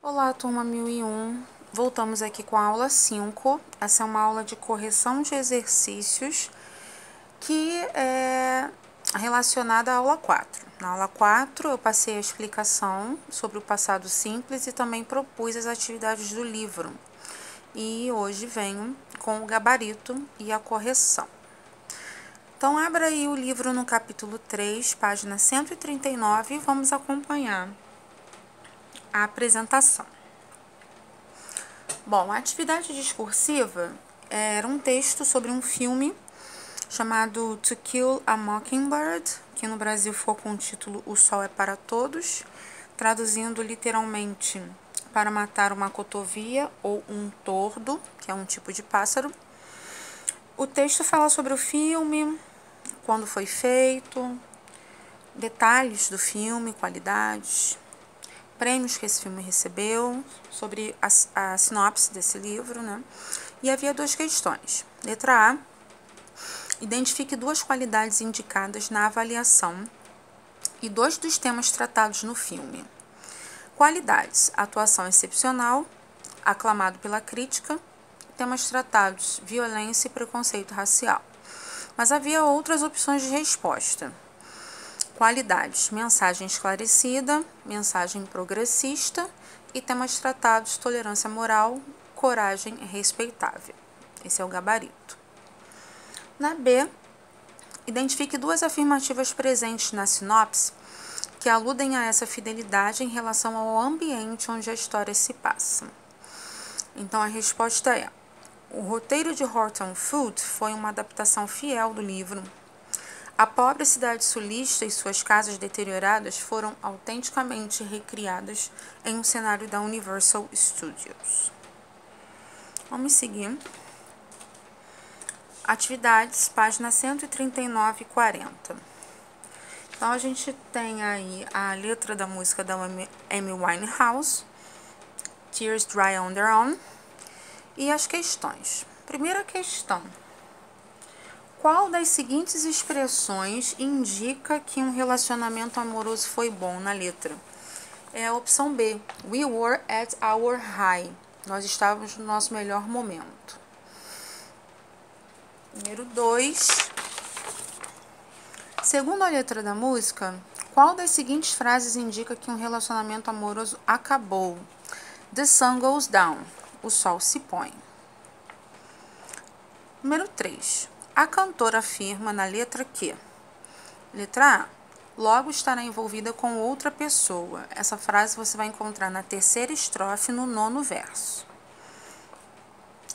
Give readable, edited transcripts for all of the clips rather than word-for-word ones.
Olá, turma 1001. Voltamos aqui com a aula 5. Essa é uma aula de correção de exercícios que é relacionada à aula 4. Na aula 4, eu passei a explicação sobre o passado simples e também propus as atividades do livro. E hoje venho com o gabarito e a correção. Então, abra aí o livro no capítulo 3, página 139, e vamos acompanhar a apresentação. Bom, a atividade discursiva era um texto sobre um filme chamado To Kill a Mockingbird, que no Brasil ficou com o título O Sol é para Todos, traduzindo literalmente Para Matar uma Cotovia ou um Tordo, que é um tipo de pássaro. O texto fala sobre o filme, quando foi feito, detalhes do filme, qualidades, prêmios que esse filme recebeu, sobre a sinopse desse livro, né? E havia duas questões. Letra A, identifique duas qualidades indicadas na avaliação e dois dos temas tratados no filme. Qualidades: atuação excepcional, aclamado pela crítica, temas tratados: violência e preconceito racial. Mas havia outras opções de resposta. Qualidades: mensagem esclarecida, mensagem progressista e temas tratados: tolerância moral, coragem respeitável. Esse é o gabarito. Na B, identifique duas afirmativas presentes na sinopse que aludem a essa fidelidade em relação ao ambiente onde a história se passa. Então a resposta é: o roteiro de Horton Foote foi uma adaptação fiel do livro. A pobre cidade sulista e suas casas deterioradas foram autenticamente recriadas em um cenário da Universal Studios. Vamos seguir. Atividades, página 139 e 40. Então, a gente tem aí a letra da música da Amy Winehouse, Tears Dry on Their Own, e as questões. Primeira questão. Qual das seguintes expressões indica que um relacionamento amoroso foi bom na letra? É a opção B. We were at our high. Nós estávamos no nosso melhor momento. Número 2. Segundo a letra da música, qual das seguintes frases indica que um relacionamento amoroso acabou? The sun goes down. O sol se põe. Número 3. A cantora afirma na letra que, letra A, logo estará envolvida com outra pessoa. Essa frase você vai encontrar na terceira estrofe, no 9º verso.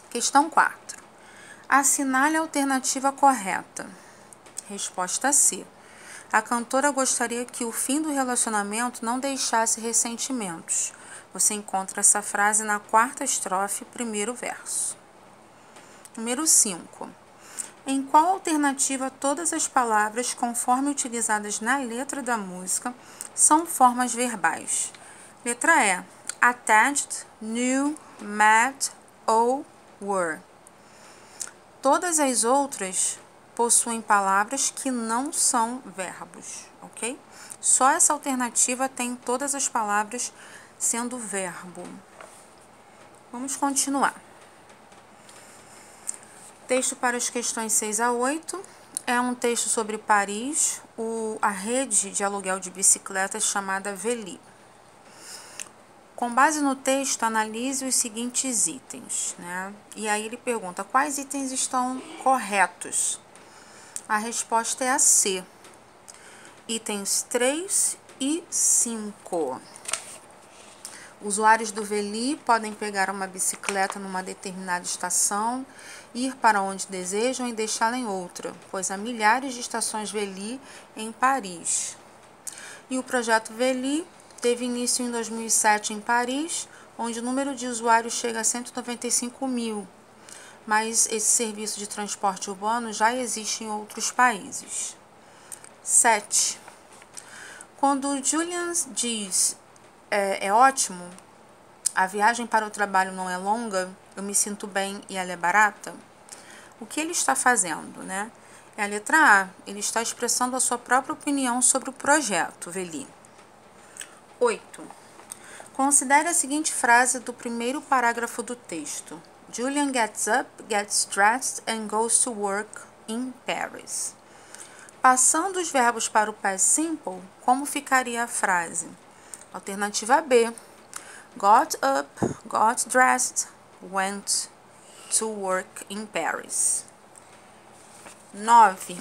Questão 4. Assinale a alternativa correta. Resposta C. A cantora gostaria que o fim do relacionamento não deixasse ressentimentos. Você encontra essa frase na 4ª estrofe, 1º verso. Número 5. Em qual alternativa todas as palavras, conforme utilizadas na letra da música, são formas verbais? Letra E. Attached, knew, met ou were. Todas as outras possuem palavras que não são verbos, ok? Só essa alternativa tem todas as palavras sendo verbo. Vamos continuar. Texto para as questões 6 a 8. É um texto sobre Paris, a rede de aluguel de bicicletas chamada Veli. Com base no texto, analise os seguintes itens, né? E aí ele pergunta quais itens estão corretos. A resposta é a C. Itens 3 e 5. Usuários do Veli podem pegar uma bicicleta numa determinada estação, ir para onde desejam e deixá-la em outra, pois há milhares de estações Veli em Paris. E o projeto Veli teve início em 2007 em Paris, onde o número de usuários chega a 195 mil, mas esse serviço de transporte urbano já existe em outros países. 7. Quando Julian diz é ótimo, a viagem para o trabalho não é longa, eu me sinto bem e ela é barata, o que ele está fazendo, né? É a letra A. Ele está expressando a sua própria opinião sobre o projeto Veli. 8. Considere a seguinte frase do primeiro parágrafo do texto. Julian gets up, gets dressed and goes to work in Paris. Passando os verbos para o past simple, como ficaria a frase? Alternativa B. Got up, got dressed, went to work in Paris. 9.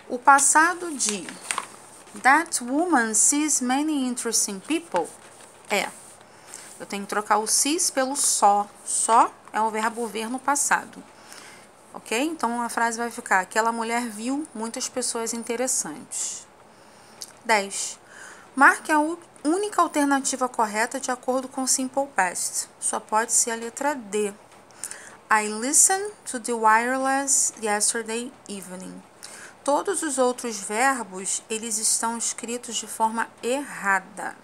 O passado de That woman sees many interesting people eu tenho que trocar o sees pelo só. Só é o verbo ver no passado. Ok? Então, a frase vai ficar: aquela mulher viu muitas pessoas interessantes. 10. Marque a única alternativa correta de acordo com o Simple Past. Só pode ser a letra D. I listened to the wireless yesterday evening. Todos os outros verbos, eles estão escritos de forma errada.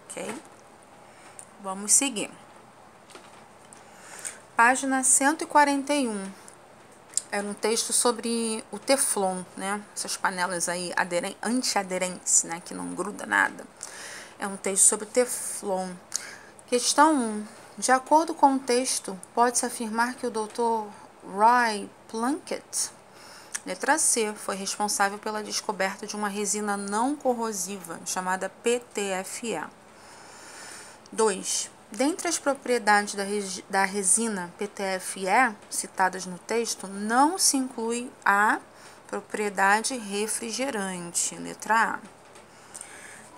Ok? Vamos seguir. Página 141. Era um texto sobre o Teflon, né? Essas panelas aí antiaderentes, né? Que não gruda nada. É um texto sobre Teflon. Questão 1. De acordo com o texto, pode-se afirmar que o Dr. Roy Plunkett, letra C, foi responsável pela descoberta de uma resina não corrosiva, chamada PTFE. 2. Dentre as propriedades da resina PTFE citadas no texto, não se inclui a propriedade refrigerante, letra A.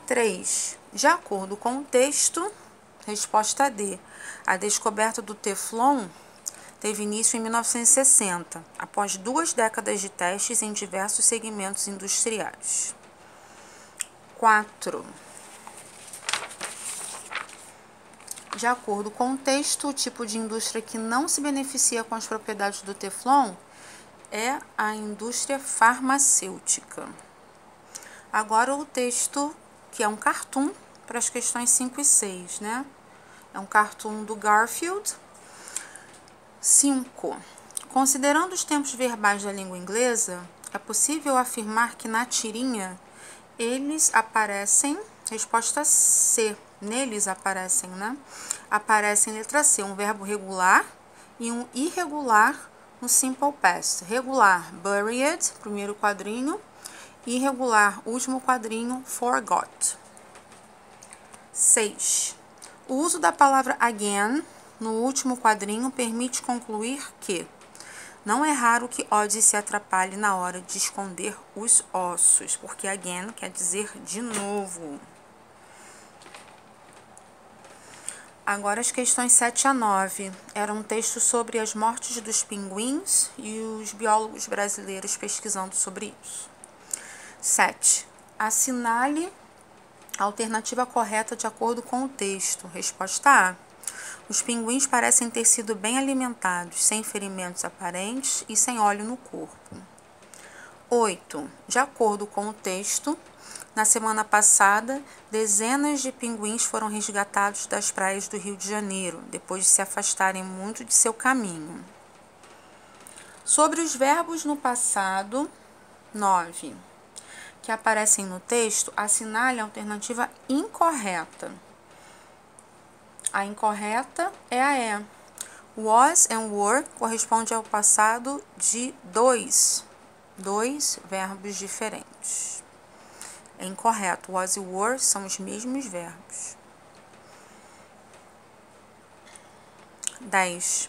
3. De acordo com o texto, resposta D. A descoberta do Teflon teve início em 1960, após 2 décadas de testes em diversos segmentos industriais. 4. De acordo com o texto, o tipo de indústria que não se beneficia com as propriedades do Teflon é a indústria farmacêutica. Agora o texto, que é um cartoon para as questões 5 e 6, né? É um cartoon do Garfield. 5. Considerando os tempos verbais da língua inglesa, é possível afirmar que na tirinha eles aparecem, resposta C, neles aparecem, né? Aparecem, letra C, um verbo regular e um irregular no Simple Past. Regular, buried, primeiro quadrinho. Irregular, último quadrinho, forgot. 6. O uso da palavra again no último quadrinho permite concluir que não é raro que Odyssey se atrapalhe na hora de esconder os ossos, porque again quer dizer de novo. Agora as questões 7 a 9. Era um texto sobre as mortes dos pinguins e os biólogos brasileiros pesquisando sobre isso. 7. Assinale a alternativa correta de acordo com o texto. Resposta A. Os pinguins parecem ter sido bem alimentados, sem ferimentos aparentes e sem óleo no corpo. 8. De acordo com o texto, na semana passada, dezenas de pinguins foram resgatados das praias do Rio de Janeiro, depois de se afastarem muito de seu caminho. Sobre os verbos no passado, 9. Que aparecem no texto, assinale a alternativa incorreta. A incorreta é a E. Was and were corresponde ao passado de dois verbos diferentes. É incorreto. Was e were são os mesmos verbos. 10.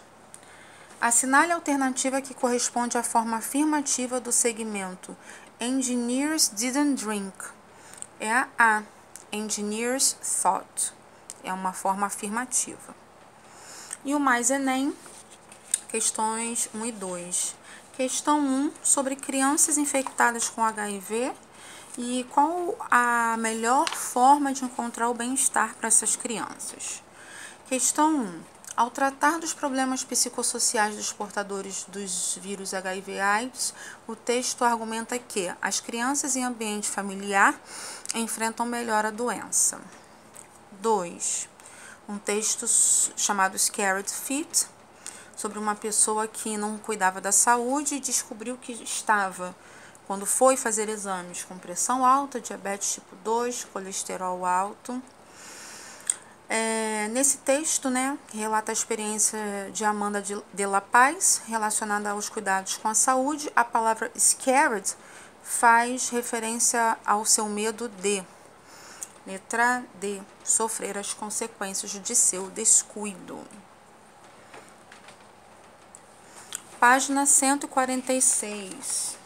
Assinale a alternativa que corresponde à forma afirmativa do segmento Engineers didn't drink. É a A. Engineers thought. É uma forma afirmativa. E o Mais Enem, questões 1 e 2. Questão 1, sobre crianças infectadas com HIV e qual a melhor forma de encontrar o bem-estar para essas crianças. Questão 1. Ao tratar dos problemas psicossociais dos portadores dos vírus HIV/AIDS, o texto argumenta que as crianças em ambiente familiar enfrentam melhor a doença. 2. Um texto chamado Scared Feet, sobre uma pessoa que não cuidava da saúde e descobriu que estava quando foi fazer exames com pressão alta, diabetes tipo 2, colesterol alto. Nesse texto, né, que relata a experiência de Amanda de La Paz relacionada aos cuidados com a saúde, a palavra scared faz referência ao seu medo de, letra D, sofrer as consequências de seu descuido. Página 146.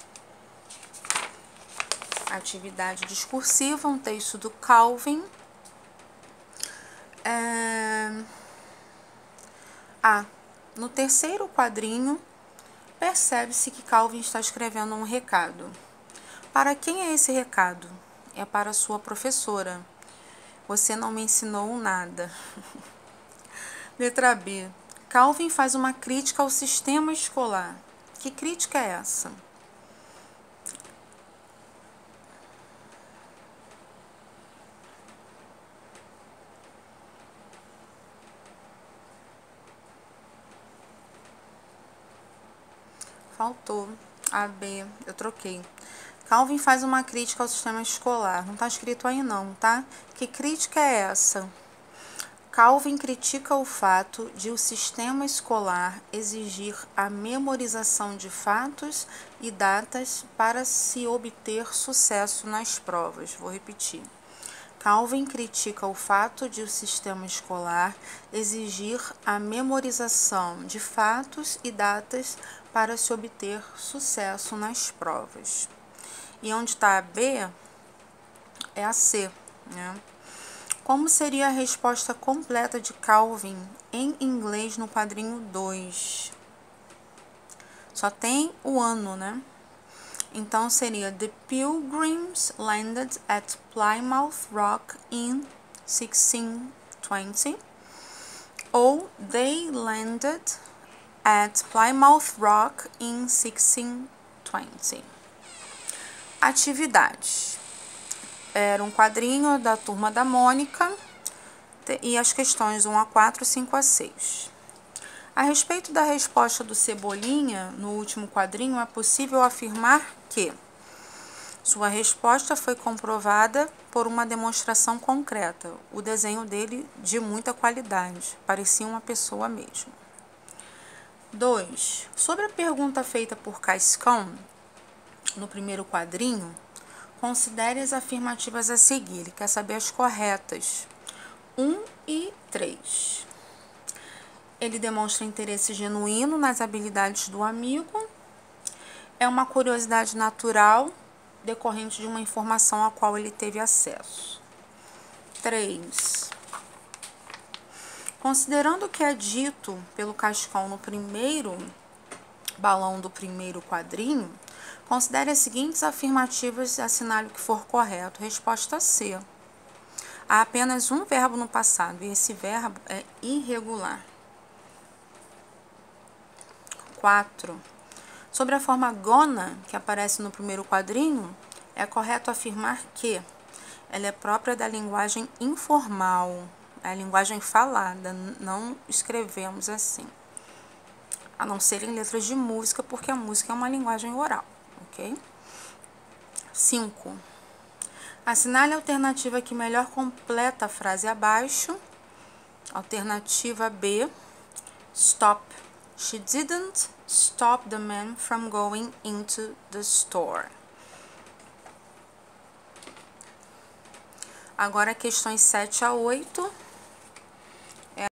Atividade discursiva, um texto do Calvin. No terceiro quadrinho, percebe-se que Calvin está escrevendo um recado. Para quem é esse recado? É para sua professora. Você não me ensinou nada. Letra B. Calvin faz uma crítica ao sistema escolar. Que crítica é essa? Faltou. A B, eu troquei. Calvin faz uma crítica ao sistema escolar. Não está escrito aí não, tá? Que crítica é essa? Calvin critica o fato de o sistema escolar exigir a memorização de fatos e datas para se obter sucesso nas provas. Vou repetir. Calvin critica o fato de o sistema escolar exigir a memorização de fatos e datas para se obter sucesso nas provas. E onde está a B é a C, né? Como seria a resposta completa de Calvin em inglês no quadrinho 2? Só tem o ano, né? Então seria: The Pilgrims landed at Plymouth Rock in 1620. Ou They landed at Plymouth Rock in 1620. Atividades. Era um quadrinho da Turma da Mônica e as questões 1 a 4, 5 a 6. A respeito da resposta do Cebolinha no último quadrinho, é possível afirmar que sua resposta foi comprovada por uma demonstração concreta. O desenho dele de muita qualidade, parecia uma pessoa mesmo. 2. Sobre a pergunta feita por Cascão no primeiro quadrinho, considere as afirmativas a seguir. Ele quer saber as corretas. 1 e 3. Ele demonstra interesse genuíno nas habilidades do amigo. É uma curiosidade natural decorrente de uma informação a qual ele teve acesso. 3. Considerando o que é dito pelo Cascão no primeiro balão do primeiro quadrinho, considere as seguintes afirmativas e assinale o que for correto. Resposta C. Há apenas um verbo no passado e esse verbo é irregular. 4. Sobre a forma gonna, que aparece no primeiro quadrinho, é correto afirmar que ela é própria da linguagem informal, é a linguagem falada, não escrevemos assim. A não ser em letras de música, porque a música é uma linguagem oral, ok? 5. Assinale a alternativa que melhor completa a frase abaixo. Alternativa B. Stop. She didn't stop the man from going into the store. Agora, questões 7 a 8.